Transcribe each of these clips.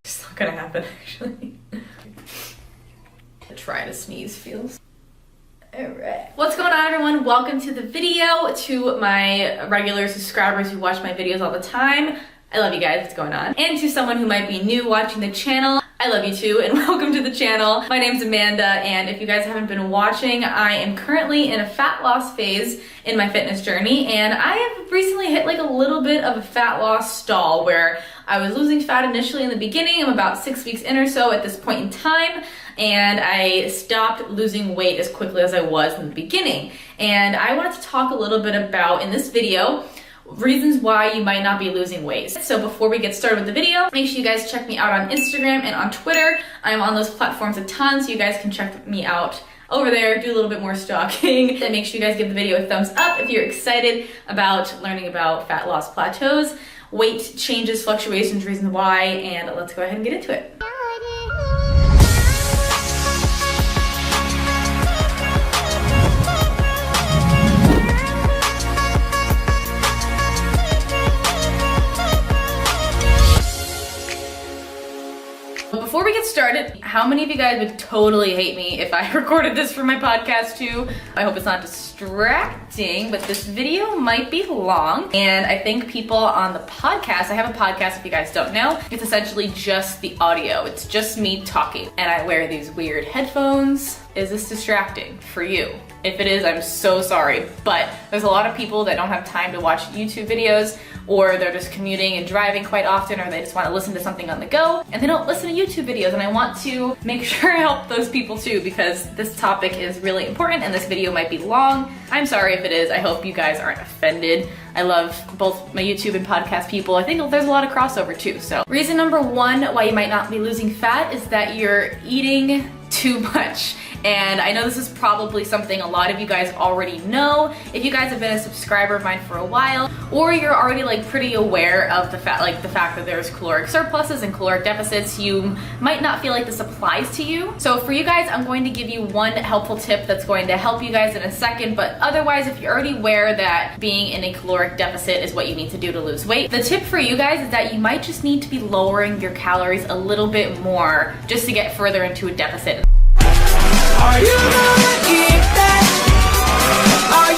It's not gonna happen, actually. Try to sneeze feels. Alright. What's going on, everyone? Welcome to the video. To my regular subscribers who watch my videos all the time, I love you guys, what's going on? And to someone who might be new watching the channel, I love you too, and welcome to the channel. My name's Amanda, and if you guys haven't been watching, I am currently in a fat loss phase in my fitness journey, and I have recently hit like a little bit of a fat loss stall where I was losing fat initially in the beginning. I'm about 6 weeks in or so at this point in time, and I stopped losing weight as quickly as I was in the beginning. And I wanted to talk a little bit about, in this video, reasons why you might not be losing weight. So before we get started with the video, make sure you guys check me out on Instagram and on Twitter. I'm on those platforms a ton, so you guys can check me out over there, do a little bit more stalking. Then make sure you guys give the video a thumbs up if you're excited about learning about fat loss plateaus, weight changes, fluctuations, reasons why, and let's go ahead and get into it. Before we get started, how many of you guys would totally hate me if I recorded this for my podcast too? I hope it's not distracting, but this video might be long, and I think people on the podcast, I have a podcast if you guys don't know, it's essentially just the audio. It's just me talking, and I wear these weird headphones. Is this distracting for you? If it is, I'm so sorry, but there's a lot of people that don't have time to watch YouTube videos, or they're just commuting and driving quite often, or they just want to listen to something on the go, and they don't listen to YouTube videos, and I want to make sure I help those people too, because this topic is really important, and this video might be long. I'm sorry if it is. I hope you guys aren't offended. I love both my YouTube and podcast people. I think there's a lot of crossover too. So reason number one why you might not be losing fat is that you're eating too much. And I know this is probably something a lot of you guys already know. If you guys have been a subscriber of mine for a while, or you're already like pretty aware of the fact that there's caloric surpluses and caloric deficits, you might not feel like this applies to you. So for you guys, I'm going to give you one helpful tip that's going to help you guys in a second, but otherwise, if you're already aware that being in a caloric deficit is what you need to do to lose weight, the tip for you guys is that you might just need to be lowering your calories a little bit more just to get further into a deficit. Are you gonna eat that? Are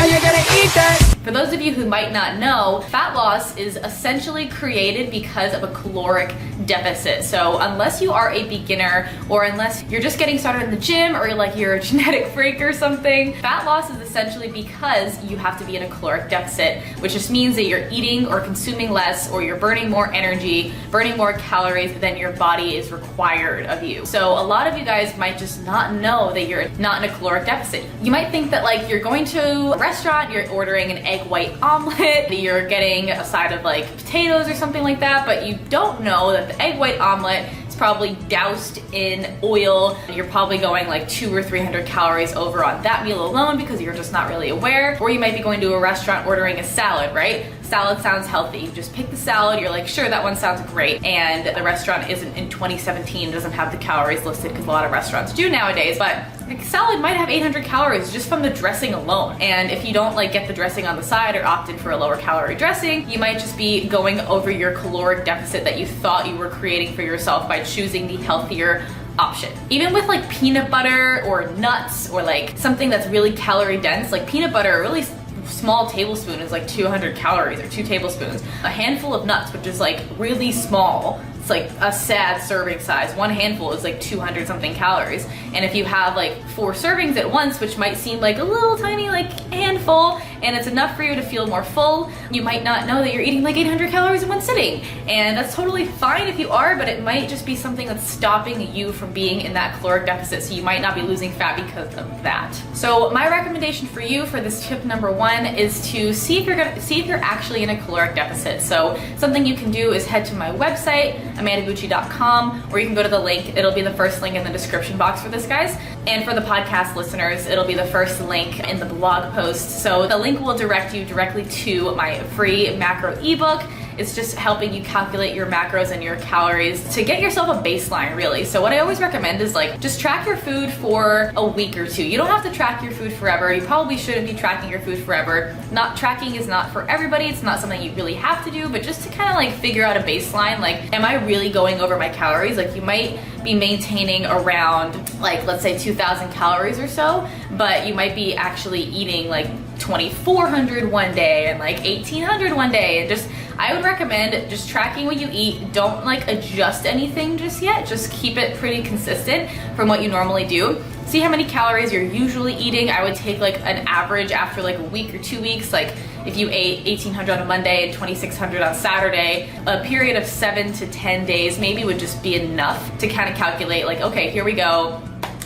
you gonna eat that? For those of you who might not know, fat loss is essentially created because of a caloric deficit. So unless you are a beginner, or unless you're just getting started in the gym, or you're a genetic freak or something, fat loss is essentially because you have to be in a caloric deficit, which just means that you're eating or consuming less, or you're burning more energy, burning more calories than your body is required of you. So a lot of you guys might just not know that you're not in a caloric deficit. You might think that you're going to a restaurant, you're ordering an egg white omelet, you're getting a side of potatoes or something like that, but you don't know that the egg white omelet is probably doused in oil. You're probably going 200 or 300 calories over on that meal alone because you're just not really aware. Or you might be going to a restaurant ordering a salad, right? Salad sounds healthy. You just pick the salad, you're sure, that one sounds great, and the restaurant isn't in 2017, doesn't have the calories listed, because a lot of restaurants do nowadays, but salad might have 800 calories just from the dressing alone. And if you don't get the dressing on the side or opt in for a lower calorie dressing, you might just be going over your caloric deficit that you thought you were creating for yourself by choosing the healthier option. Even with peanut butter or nuts, or something that's really calorie dense, peanut butter, a really small tablespoon is 200 calories, or 2 tablespoons. A handful of nuts, which is really small, it's a sad serving size. One handful is 200 something calories. And if you have 4 servings at once, which might seem like a little tiny handful, and it's enough for you to feel more full, you might not know that you're eating 800 calories in one sitting. And that's totally fine if you are, but it might just be something that's stopping you from being in that caloric deficit, so you might not be losing fat because of that. So my recommendation for you for this tip number one is to see if you're actually in a caloric deficit. So something you can do is head to my website, amandabucci.com, or you can go to the link. It'll be the first link in the description box for this, guys. And for the podcast listeners, it'll be the first link in the blog post. So the link will direct you directly to my free macro ebook. It's just helping you calculate your macros and your calories to get yourself a baseline, really. So what I always recommend is like, just track your food for a week or two. You don't have to track your food forever. You probably shouldn't be tracking your food forever. Not tracking is not for everybody. It's not something you really have to do, but just to kind of like figure out a baseline, like, am I really going over my calories? Like, you might be maintaining around, like, let's say 2,000 calories or so, but you might be actually eating like 2,400 one day and like 1,800 one day. And just, I would recommend just tracking what you eat. Don't like adjust anything just yet. Just keep it pretty consistent from what you normally do. See how many calories you're usually eating. I would take like an average after like a week or 2 weeks. Like if you ate 1,800 on a Monday and 2,600 on Saturday, a period of 7 to 10 days maybe would just be enough to kind of calculate like, okay, here we go.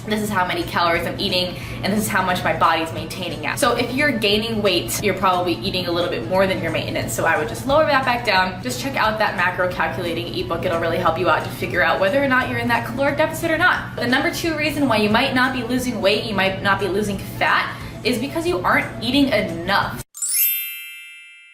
This is how many calories I'm eating, and this is how much my body's maintaining at. So if you're gaining weight, you're probably eating a little bit more than your maintenance. So I would just lower that back down. Just check out that macro calculating ebook. It'll really help you out to figure out whether or not you're in that caloric deficit or not. The number 2 reason why you might not be losing weight, you might not be losing fat, is because you aren't eating enough.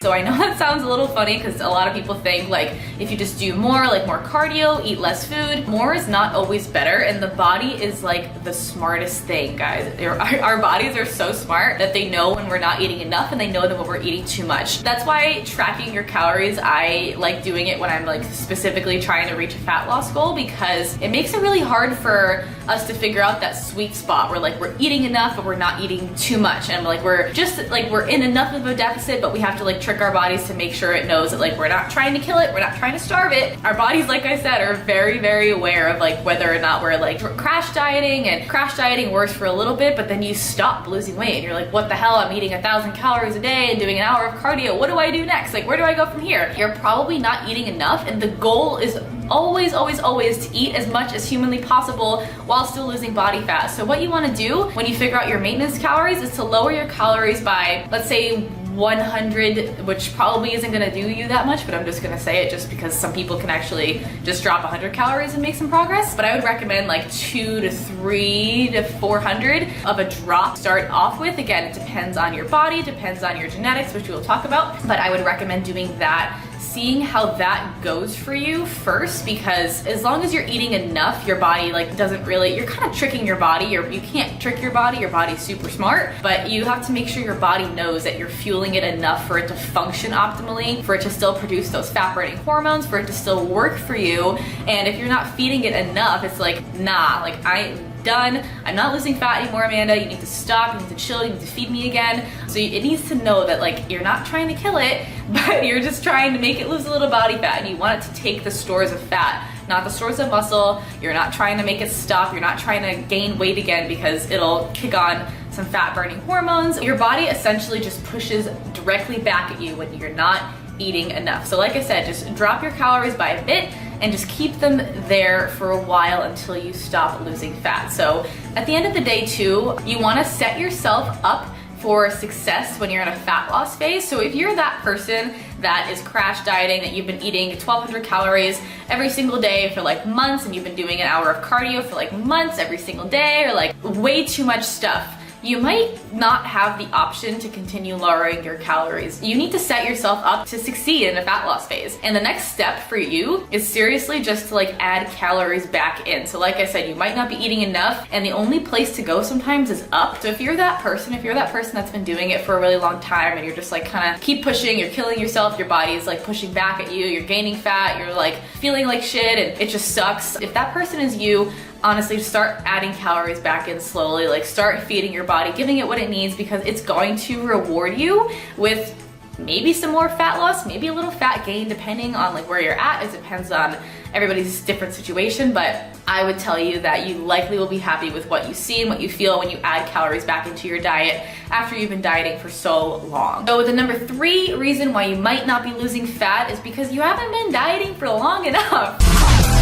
So I know that sounds a little funny because a lot of people think like if you just do more, like more cardio, eat less food, more is not always better. And the body is like the smartest thing, guys. Our bodies are so smart that they know when we're not eating enough and they know that when we're eating too much. That's why tracking your calories, I like doing it when I'm like specifically trying to reach a fat loss goal, because it makes it really hard for us to figure out that sweet spot where like we're eating enough but we're not eating too much, and like we're in enough of a deficit, but we have to like trick our bodies to make sure it knows that like we're not trying to kill it, we're not trying to starve it. Our bodies, like I said, are very, very aware of like whether or not we're like crash dieting, and crash dieting works for a little bit, but then you stop losing weight and you're like, what the hell, I'm eating 1,000 calories a day and doing an hour of cardio. What do I do next? Like, where do I go from here? You're probably not eating enough, and the goal is always, always, always to eat as much as humanly possible while still losing body fat. So what you want to do when you figure out your maintenance calories is to lower your calories by, let's say, 100, which probably isn't going to do you that much, but I'm just going to say it just because some people can actually just drop 100 calories and make some progress. But I would recommend like 2 to 3 to 400 of a drop to start off with. Again, it depends on your body, depends on your genetics, which we'll talk about, but I would recommend doing that, seeing how that goes for you first, because as long as you're eating enough, your body like doesn't really, you're kind of tricking your body. You can't trick your body's super smart, but you have to make sure your body knows that you're fueling it enough for it to function optimally, for it to still produce those fat burning hormones, for it to still work for you. And if you're not feeding it enough, it's like, nah, like I'm done. I'm not losing fat anymore, Amanda. You need to stop. You need to chill. You need to feed me again. So it needs to know that like you're not trying to kill it, but you're just trying to make it lose a little body fat, and you want it to take the stores of fat, not the stores of muscle. You're not trying to make it stop. You're not trying to gain weight again because it'll kick on some fat burning hormones. Your body essentially just pushes directly back at you when you're not eating enough. So like I said, just drop your calories by a bit and just keep them there for a while until you stop losing fat. So at the end of the day too, you wanna set yourself up for success when you're in a fat loss phase. So if you're that person that is crash dieting, that you've been eating 1,200 calories every single day for like months, and you've been doing an hour of cardio for like months every single day, or like way too much stuff, you might not have the option to continue lowering your calories. You need to set yourself up to succeed in a fat loss phase. And the next step for you is seriously just to like add calories back in. So like I said, you might not be eating enough, and the only place to go sometimes is up. So if you're that person that's been doing it for a really long time, and you're just like kind of keep pushing, you're killing yourself, your body is like pushing back at you, you're gaining fat, you're like feeling like shit, and it just sucks. If that person is you, honestly, just start adding calories back in slowly. Like start feeding your body, giving it what it needs, because it's going to reward you with maybe some more fat loss, maybe a little fat gain, depending on like where you're at. It depends on everybody's different situation, but I would tell you that you likely will be happy with what you see and what you feel when you add calories back into your diet after you've been dieting for so long. So the number 3 reason why you might not be losing fat is because you haven't been dieting for long enough.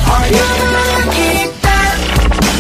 Are you gonna eat that?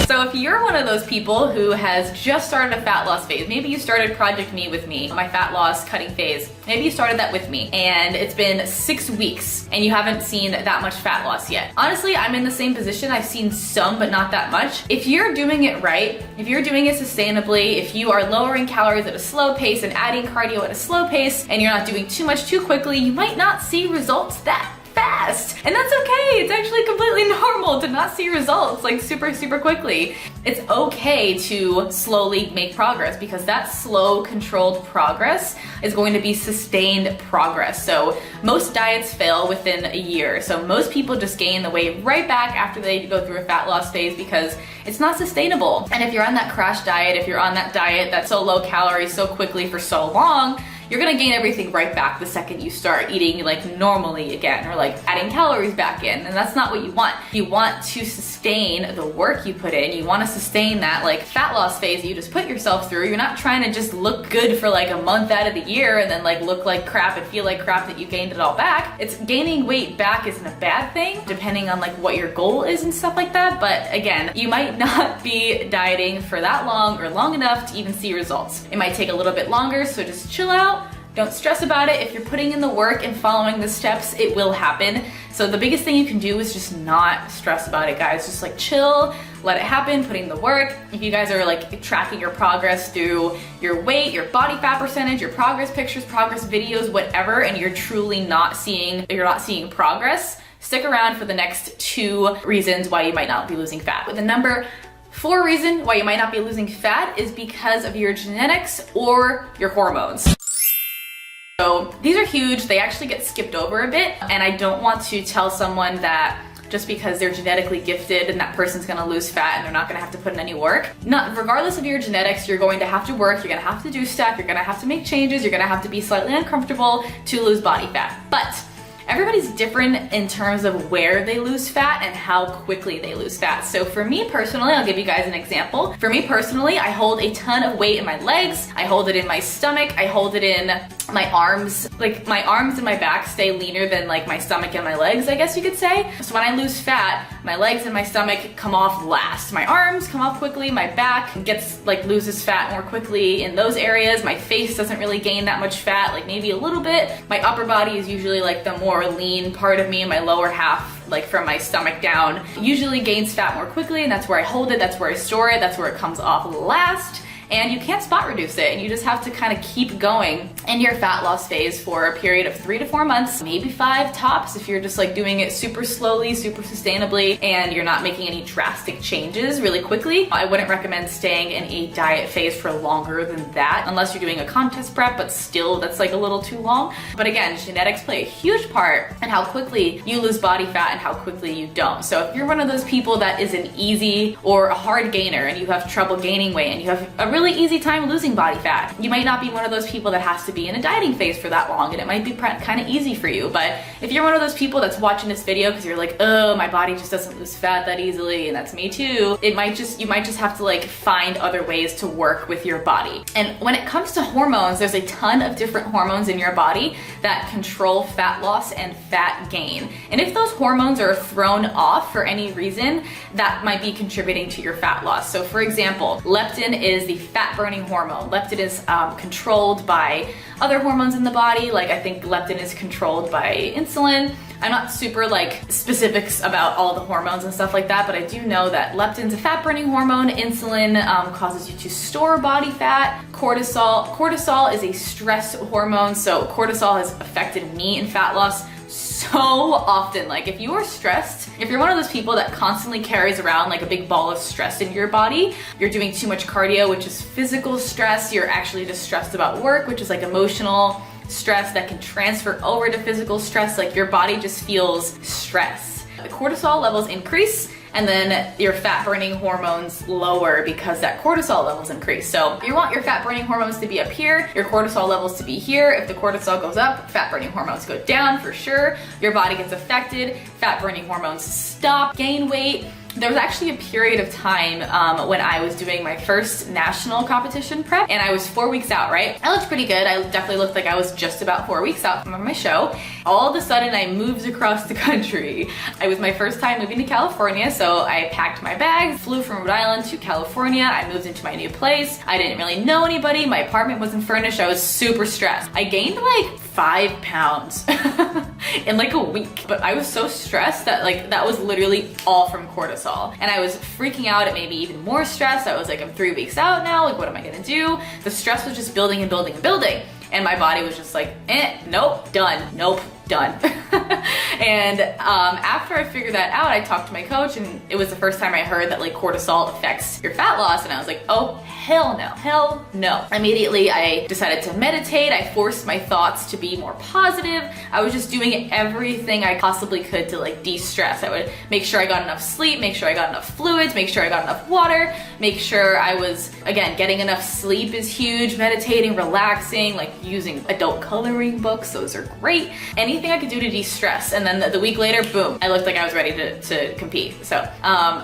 So if you're one of those people who has just started a fat loss phase, maybe you started Project Me with me, my fat loss cutting phase, maybe you started that with me, and it's been 6 weeks and you haven't seen that much fat loss yet. Honestly, I'm in the same position. I've seen some, but not that much. If you're doing it right, if you're doing it sustainably, if you are lowering calories at a slow pace and adding cardio at a slow pace, and you're not doing too much too quickly, you might not see results that fast. And that's okay. It's actually completely normal to not see results like super quickly. It's okay to slowly make progress, because that slow, controlled progress is going to be sustained progress. So most diets fail within a year. So most people just gain the weight right back after they go through a fat loss phase, because it's not sustainable. And if you're on that crash diet, if you're on that diet that's so low calorie so quickly for so long, you're gonna gain everything right back the second you start eating like normally again, or like adding calories back in, and that's not what you want. You want to sustain the work you put in. You want to sustain that like fat loss phase that you just put yourself through. You're not trying to just look good for like a month out of the year and then like look like crap and feel like crap that you gained it all back. It's gaining weight back isn't a bad thing, depending on like what your goal is and stuff like that. But again, you might not be dieting for that long or long enough to even see results. It might take a little bit longer, so just chill out. Don't stress about it. If you're putting in the work and following the steps, it will happen. So the biggest thing you can do is just not stress about it, guys. Just like chill, let it happen, put in the work. If you guys are like tracking your progress through your weight, your body fat percentage, your progress pictures, progress videos, whatever, and you're truly not seeing progress, stick around for the next 2 reasons why you might not be losing fat. But the number 4 reason why you might not be losing fat is because of your genetics or your hormones. So these are huge. They actually get skipped over a bit, and I don't want to tell someone that just because they're genetically gifted and that person's gonna lose fat and they're not gonna have to put in any work. Regardless of your genetics, you're going to have to work, you're gonna have to do stuff, you're gonna have to make changes, you're gonna have to be slightly uncomfortable to lose body fat. But everybody's different in terms of where they lose fat and how quickly they lose fat. So for me personally, I'll give you guys an example. For me personally, I hold a ton of weight in my legs, I hold it in my stomach, I hold it in my arms. Like my arms and my back stay leaner than like my stomach and my legs, I guess you could say. So when I lose fat, my legs and my stomach come off last. My arms come off quickly, my back loses fat more quickly in those areas. My face doesn't really gain that much fat, like maybe a little bit. My upper body is usually like the more lean part of me, and my lower half, like from my stomach down, usually gains fat more quickly, and that's where I hold it, that's where I store it, that's where it comes off last. And you can't spot reduce it, and you just have to kind of keep going in your fat loss phase for a period of 3 to 4 months, maybe 5 tops if you're just like doing it super slowly, super sustainably, and you're not making any drastic changes really quickly. I wouldn't recommend staying in a diet phase for longer than that, unless you're doing a contest prep, but still that's like a little too long. But again, genetics play a huge part in how quickly you lose body fat and how quickly you don't. So if you're one of those people that is an easy or a hard gainer and you have trouble gaining weight and you have a really easy time losing body fat, you might not be one of those people that has to be in a dieting phase for that long, and it might be kind of easy for you. But if you're one of those people that's watching this video because you're like, oh, my body just doesn't lose fat that easily, and that's me too, you might just have to like find other ways to work with your body. And when it comes to hormones, there's a ton of different hormones in your body that control fat loss and fat gain. And if those hormones are thrown off for any reason, that might be contributing to your fat loss. So for example, leptin is the fat burning hormone. Leptin is controlled by other hormones in the body. Like I think leptin is controlled by insulin. I'm not super like specifics about all the hormones and stuff like that, but I do know that leptin's a fat burning hormone. Insulin causes you to store body fat. Cortisol is a stress hormone. So cortisol has affected me in fat loss so often. Like if you are stressed, if you're one of those people that constantly carries around like a big ball of stress in your body, you're doing too much cardio, which is physical stress, you're actually just stressed about work, which is like emotional stress that can transfer over to physical stress, like your body just feels stress. The cortisol levels increase, and then your fat burning hormones lower because that cortisol levels increase. So you want your fat burning hormones to be up here, your cortisol levels to be here. If the cortisol goes up, fat burning hormones go down for sure. Your body gets affected, fat burning hormones stop, gain weight. There was actually a period of time when I was doing my first national competition prep, and I was 4 weeks out, right? I looked pretty good. I definitely looked like I was just about 4 weeks out from my show. All of a sudden, I moved across the country. It was my first time moving to California, so I packed my bags, flew from Rhode Island to California. I moved into my new place. I didn't really know anybody. My apartment wasn't furnished. I was super stressed. I gained like 5 pounds in like a week, but I was so stressed that like that was literally all from cortisol. And I was freaking out. It made me even more stressed. I was like, I'm 3 weeks out now. Like, what am I gonna do? The stress was just building and building and building. And my body was just like, nope, done, nope, done. And after I figured that out, I talked to my coach, and it was the first time I heard that like cortisol affects your fat loss, and I was like, oh, hell no. Immediately I decided to meditate. I forced my thoughts to be more positive. I was just doing everything I possibly could to like de-stress. I would make sure I got enough sleep, make sure I got enough fluids, make sure I got enough water, make sure I was, again, getting enough sleep is huge, meditating, relaxing, like using adult coloring books, those are great. Anything I could do to de-stress. And then the week later, boom, I looked like I was ready to compete. So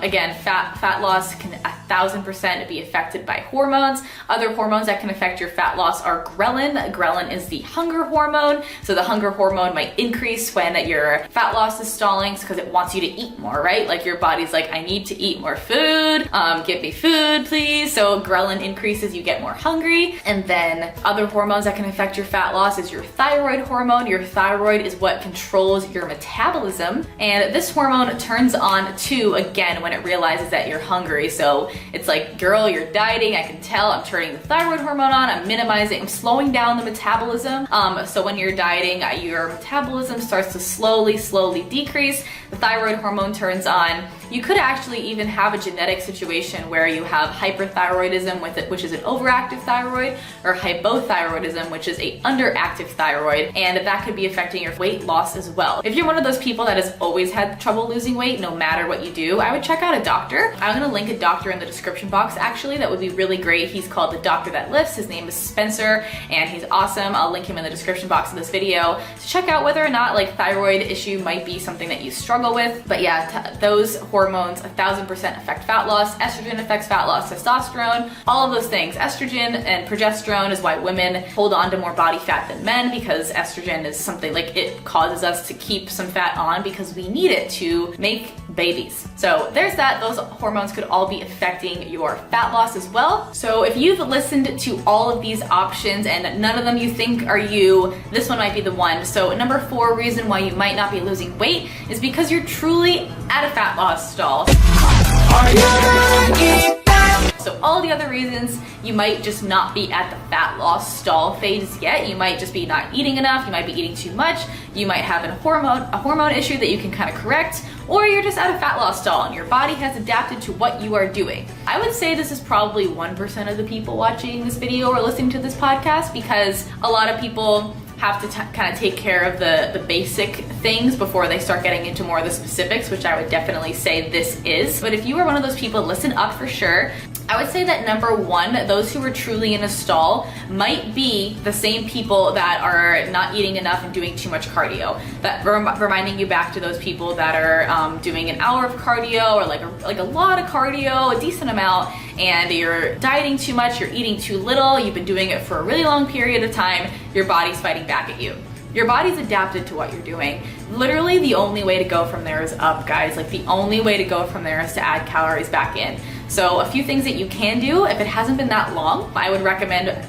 again, fat loss can 1000% be affected by hormones. Other hormones that can affect your fat loss are ghrelin. Ghrelin is the hunger hormone. So the hunger hormone might increase when your fat loss is stalling because it wants you to eat more, right? Like your body's like, I need to eat more food. Give me food, please. So ghrelin increases, you get more hungry. And then other hormones that can affect your fat loss is your thyroid hormone. Your thyroid is what controls your metabolism. And this hormone turns on too, again, when it realizes that you're hungry. So it's like, girl, you're dieting. I can tell I'm turning the thyroid hormone on. I'm slowing down the metabolism. So when you're dieting, your metabolism starts to slowly decrease. The thyroid hormone turns on. You could actually even have a genetic situation where you have hyperthyroidism with it, which is an overactive thyroid, or hypothyroidism, which is a underactive thyroid, and that could be affecting your weight loss as well. If you're one of those people that has always had trouble losing weight, no matter what you do, I would check out a doctor. I'm gonna link a doctor in the description box, actually. That would be really great. He's called The Doctor That Lifts. His name is Spencer, and he's awesome. I'll link him in the description box of this video to check out whether or not like thyroid issue might be something that you struggle with. But yeah, those hormones 1000% affect fat loss. Estrogen affects fat loss, testosterone, all of those things. Estrogen and progesterone is why women hold on to more body fat than men, because estrogen is something like it causes us to keep some fat on because we need it to make babies. So there's that. Those hormones could all be affecting your fat loss as well. So if you've listened to all of these options and none of them you think are you, this one might be the one. So number 4 reason why you might not be losing weight is because you're truly at a fat loss stall. Are you gonna eat that? So all the other reasons you might just not be at the fat loss stall phase yet. You might just be not eating enough, you might be eating too much, you might have a hormone issue that you can kind of correct, or you're just at a fat loss stall and your body has adapted to what you are doing. I would say this is probably 1% of the people watching this video or listening to this podcast, because a lot of people have to kind of take care of the basic things before they start getting into more of the specifics, which I would definitely say this is. But if you are one of those people, listen up for sure. I would say that number 1, those who are truly in a stall might be the same people that are not eating enough and doing too much cardio. That reminding you back to those people that are doing an hour of cardio, or like a lot of cardio, a decent amount, and you're dieting too much, you're eating too little, you've been doing it for a really long period of time, your body's fighting back at you. Your body's adapted to what you're doing. Literally the only way to go from there is up, guys. Like the only way to go from there is to add calories back in. So a few things that you can do, if it hasn't been that long, I would recommend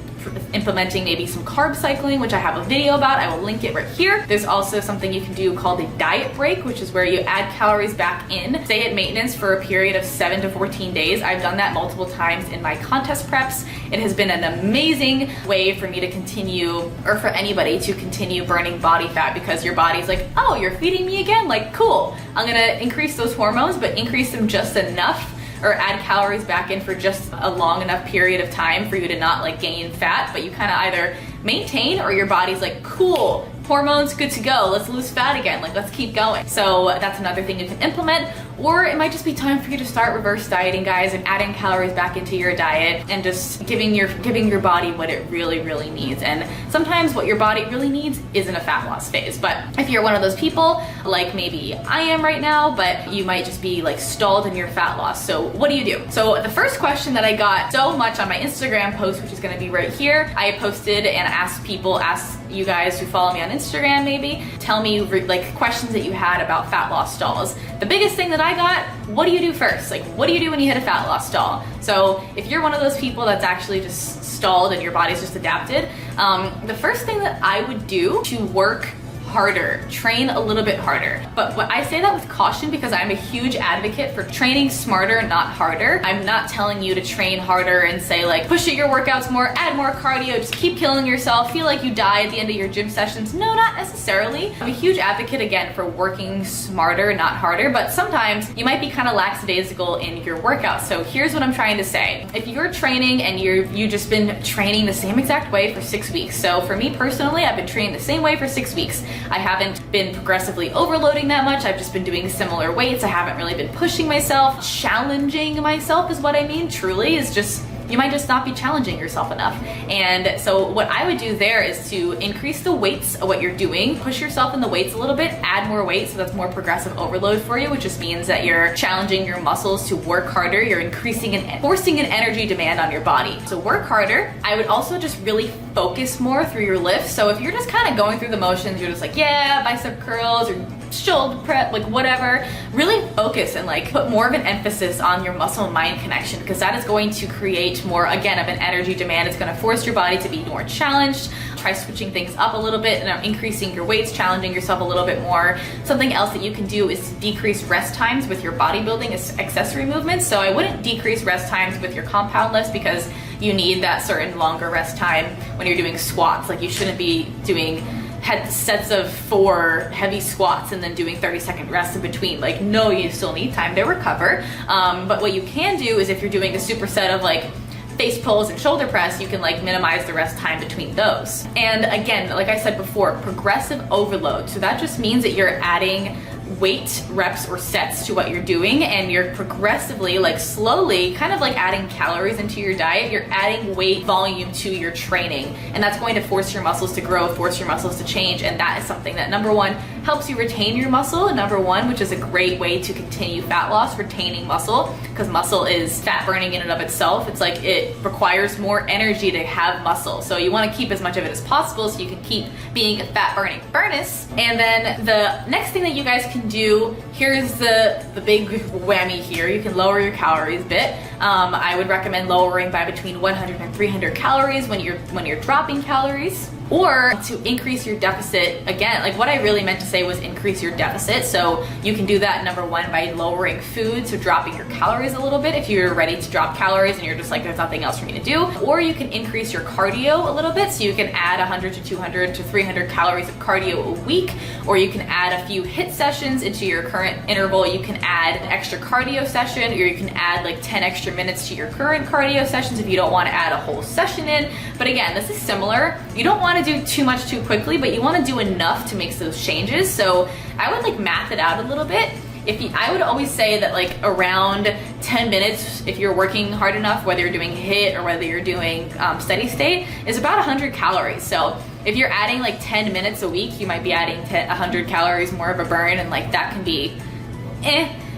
implementing maybe some carb cycling, which I have a video about. I will link it right here. There's also something you can do called a diet break, which is where you add calories back in, stay at maintenance for a period of 7 to 14 days. I've done that multiple times in my contest preps. It has been an amazing way for me to continue, or for anybody to continue burning body fat, because your body's like, oh, you're feeding me again? Like, cool. I'm gonna increase those hormones, but increase them just enough, or add calories back in for just a long enough period of time for you to not like gain fat, but you kind of either maintain, or your body's like, cool, hormones good to go, let's lose fat again, like let's keep going. So that's another thing you can implement. Or it might just be time for you to start reverse dieting, guys, and adding calories back into your diet and just giving your body what it really needs. And sometimes what your body really needs isn't a fat loss phase. But if you're one of those people, like maybe I am right now, but you might just be like stalled in your fat loss. So what do you do? So the first question that I got so much on my Instagram post, which is gonna be right here, I posted and asked you guys who follow me on Instagram, maybe tell me like questions that you had about fat loss stalls. The biggest thing that I got, what do you do first? Like, what do you do when you hit a fat loss stall? So if you're one of those people that's actually just stalled and your body's just adapted, the first thing that I would do to work harder, train a little bit harder. But I say that with caution because I'm a huge advocate for training smarter, not harder. I'm not telling you to train harder and say like, push at your workouts more, add more cardio, just keep killing yourself, feel like you die at the end of your gym sessions. No, not necessarily. I'm a huge advocate again for working smarter, not harder, but sometimes you might be kind of lackadaisical in your workout. So here's what I'm trying to say. If you're training and you've just been training the same exact way for 6 weeks. So for me personally, I've been training the same way for 6 weeks. I haven't been progressively overloading that much. I've just been doing similar weights. I haven't really been pushing myself. Challenging myself is what I mean, truly, is just, you might just not be challenging yourself enough. And so what I would do there is to increase the weights of what you're doing, push yourself in the weights a little bit, add more weight, so that's more progressive overload for you, which just means that you're challenging your muscles to work harder, you're increasing and forcing an energy demand on your body. So work harder. I would also just really focus more through your lifts. So if you're just kind of going through the motions, you're just like, yeah, bicep curls or shoulder prep, like whatever, really focus and like put more of an emphasis on your muscle mind connection, because that is going to create more, again, of an energy demand. It's going to force your body to be more challenged. Try switching things up a little bit and increasing your weights, challenging yourself a little bit more. Something else that you can do is decrease rest times with your bodybuilding accessory movements. So I wouldn't decrease rest times with your compound lifts because you need that certain longer rest time when you're doing squats. Like you shouldn't be doing sets of 4 heavy squats and then doing 30-second rests in between. Like, no, you still need time to recover. But what you can do is if you're doing a superset of like face pulls and shoulder press, you can like minimize the rest time between those. And again, like I said before, progressive overload. So that just means that you're adding weight reps or sets to what you're doing, and you're progressively, like slowly, kind of like adding calories into your diet. You're adding weight volume to your training, and that's going to force your muscles to grow, force your muscles to change. And that is something that, number one, helps you retain your muscle, number one, which is a great way to continue fat loss, retaining muscle, because muscle is fat burning in and of itself. It's like it requires more energy to have muscle, so you want to keep as much of it as possible so you can keep being a fat burning furnace. And then the next thing that you guys can do, here's the big whammy here, you can lower your calories a bit. I would recommend lowering by between 100 and 300 calories when you're dropping calories, or to increase your deficit. Again, like what I really meant to say was increase your deficit. So you can do that, number one, by lowering food, so dropping your calories a little bit if you're ready to drop calories and you're just like, there's nothing else for me to do. Or you can increase your cardio a little bit, so you can add 100 to 200 to 300 calories of cardio a week, or you can add a few HIIT sessions into your current interval. You can add an extra cardio session, or you can add like 10 extra minutes to your current cardio sessions if you don't want to add a whole session in. But again, this is similar. You don't want to do too much too quickly, but you want to do enough to make those changes. So I would like math it out a little bit. I would always say that like around 10 minutes, if you're working hard enough, whether you're doing HIIT or whether you're doing steady state, is about 100 calories. So if you're adding like 10 minutes a week, you might be adding 100 calories more of a burn, and like that can be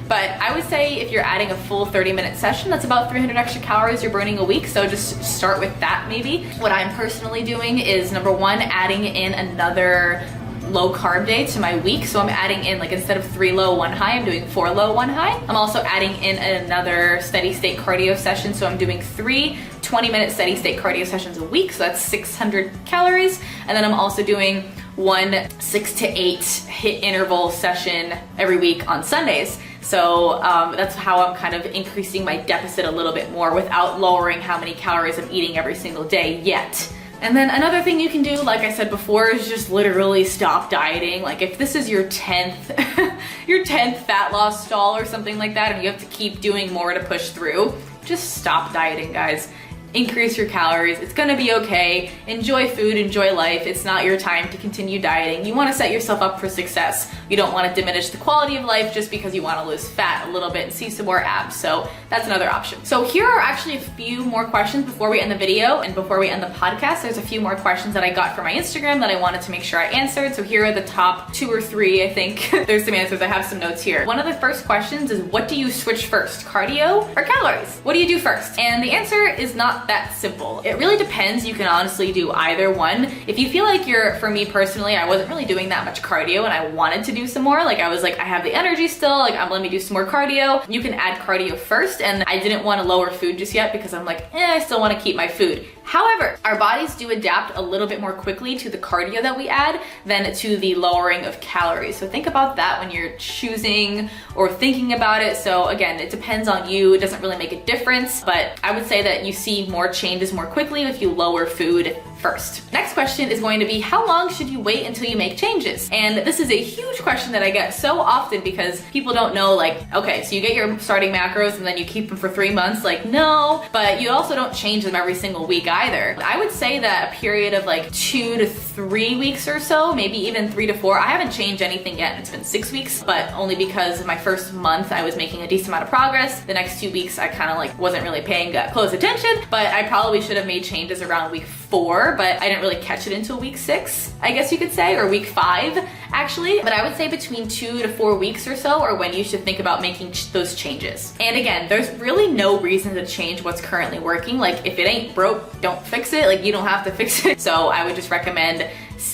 But I would say if you're adding a full 30-minute session, that's about 300 extra calories you're burning a week. So just start with that maybe. What I'm personally doing is, number one, adding in another low carb day to my week. So I'm adding in, like, instead of 3 low, 1 high, I'm doing 4 low, 1 high. I'm also adding in another steady state cardio session. So I'm doing 3 20-minute steady state cardio sessions a week. So that's 600 calories. And then I'm also doing 1 6 to 8 HIIT interval session every week on Sundays. So that's how I'm kind of increasing my deficit a little bit more without lowering how many calories I'm eating every single day yet. And then another thing you can do, like I said before, is just literally stop dieting. Like if this is your 10th, your 10th fat loss stall or something like that, and you have to keep doing more to push through, just stop dieting, guys. Increase your calories. It's gonna be okay. Enjoy food, enjoy life. It's not your time to continue dieting. You wanna set yourself up for success. You don't wanna diminish the quality of life just because you wanna lose fat a little bit and see some more abs. So that's another option. So here are actually a few more questions before we end the video and before we end the podcast. There's a few more questions that I got from my Instagram that I wanted to make sure I answered. So here are the top 2 or 3, I think. There's some answers. I have some notes here. One of the first questions is, what do you switch first, cardio or calories? What do you do first? And the answer is not that simple. It really depends. You can honestly do either one. If you feel like for me personally, I wasn't really doing that much cardio and I wanted to do some more, like I was like, I have the energy still, like let me do some more cardio. You can add cardio first, and I didn't want to lower food just yet because I'm like, I still want to keep my food. However, our bodies do adapt a little bit more quickly to the cardio that we add than to the lowering of calories. So think about that when you're choosing or thinking about it. So again, it depends on you. It doesn't really make a difference, but I would say that you see more changes more quickly if you lower food first. Next question is going to be, how long should you wait until you make changes? And this is a huge question that I get so often because people don't know, like, okay, so you get your starting macros and then you keep them for 3 months. Like, no, but you also don't change them every single week either. I would say that a period of like 2 to 3 weeks or so, maybe even 3 to 4. I haven't changed anything yet. It's been 6 weeks, but only because my first month I was making a decent amount of progress. The next 2 weeks I kind of like wasn't really paying that close attention, but I probably should have made changes around week 4, but I didn't really catch it until week 6, I guess you could say, or week 5 actually. But I would say between 2 to 4 weeks or so are when you should think about making those changes. And again, there's really no reason to change what's currently working. Like, if it ain't broke, don't fix it. Like, you don't have to fix it. So I would just recommend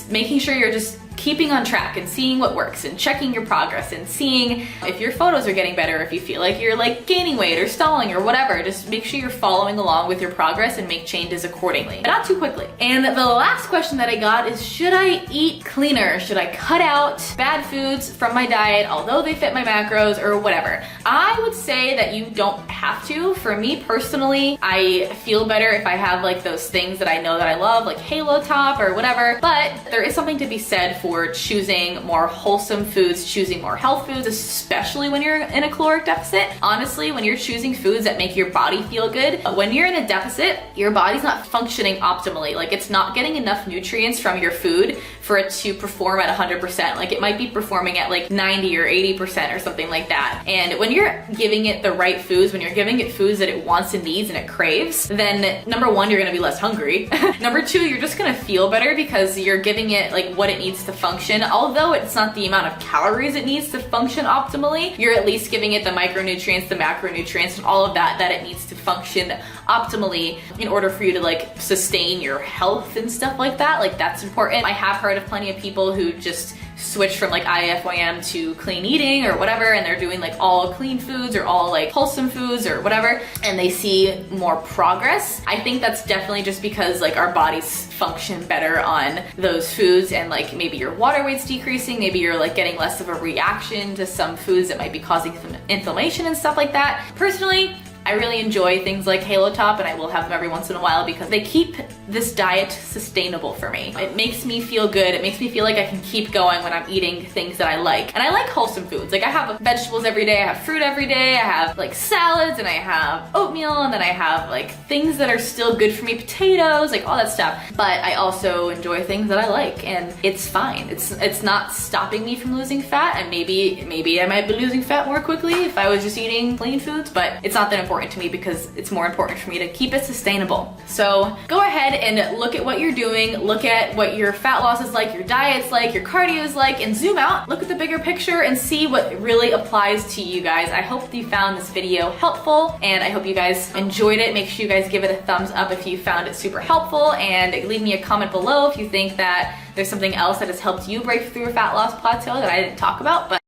making sure you're just keeping on track and seeing what works and checking your progress and seeing if your photos are getting better, if you feel like you're like gaining weight or stalling or whatever. Just make sure you're following along with your progress and make changes accordingly, but not too quickly. And the last question that I got is, should I eat cleaner? Should I cut out bad foods from my diet, although they fit my macros or whatever? I would say that you don't have to. For me personally, I feel better if I have like those things that I know that I love, like Halo Top or whatever, but there is something to be said for choosing more wholesome foods, choosing more health foods, especially when you're in a caloric deficit. Honestly, when you're choosing foods that make your body feel good, when you're in a deficit, your body's not functioning optimally. Like, it's not getting enough nutrients from your food for it to perform at 100%. Like, it might be performing at like 90 or 80% or something like that. And when you're giving it the right foods, when you're giving it foods that it wants and needs and it craves, then number one, you're gonna be less hungry. Number two, you're just gonna feel better because you're giving it like what it needs to function. Although it's not the amount of calories it needs to function optimally, you're at least giving it the micronutrients, the macronutrients, and all of that it needs to function optimally in order for you to like sustain your health and stuff like that. Like, that's important. I have heard of plenty of people who just switch from like IFYM to clean eating or whatever, and they're doing like all clean foods or all like wholesome foods or whatever, and they see more progress. I think that's definitely just because like our bodies function better on those foods, and like maybe your water weight's decreasing, maybe you're like getting less of a reaction to some foods that might be causing some inflammation and stuff like that. Personally, I really enjoy things like Halo Top, and I will have them every once in a while because they keep this diet sustainable for me. It makes me feel good. It makes me feel like I can keep going when I'm eating things that I like. And I like wholesome foods. Like, I have vegetables every day, I have fruit every day, I have like salads, and I have oatmeal, and then I have like things that are still good for me, potatoes, like all that stuff. But I also enjoy things that I like, and it's fine. It's not stopping me from losing fat, and maybe I might be losing fat more quickly if I was just eating clean foods, but it's not that important to me because it's more important for me to keep it sustainable. So go ahead and look at what you're doing, look at what your fat loss is like, your diet's like, your cardio is like, and zoom out, look at the bigger picture and see what really applies to you guys. I hope you found this video helpful, and I hope you guys enjoyed it. Make sure you guys give it a thumbs up if you found it super helpful, and leave me a comment below if you think that there's something else that has helped you break through a fat loss plateau that I didn't talk about. But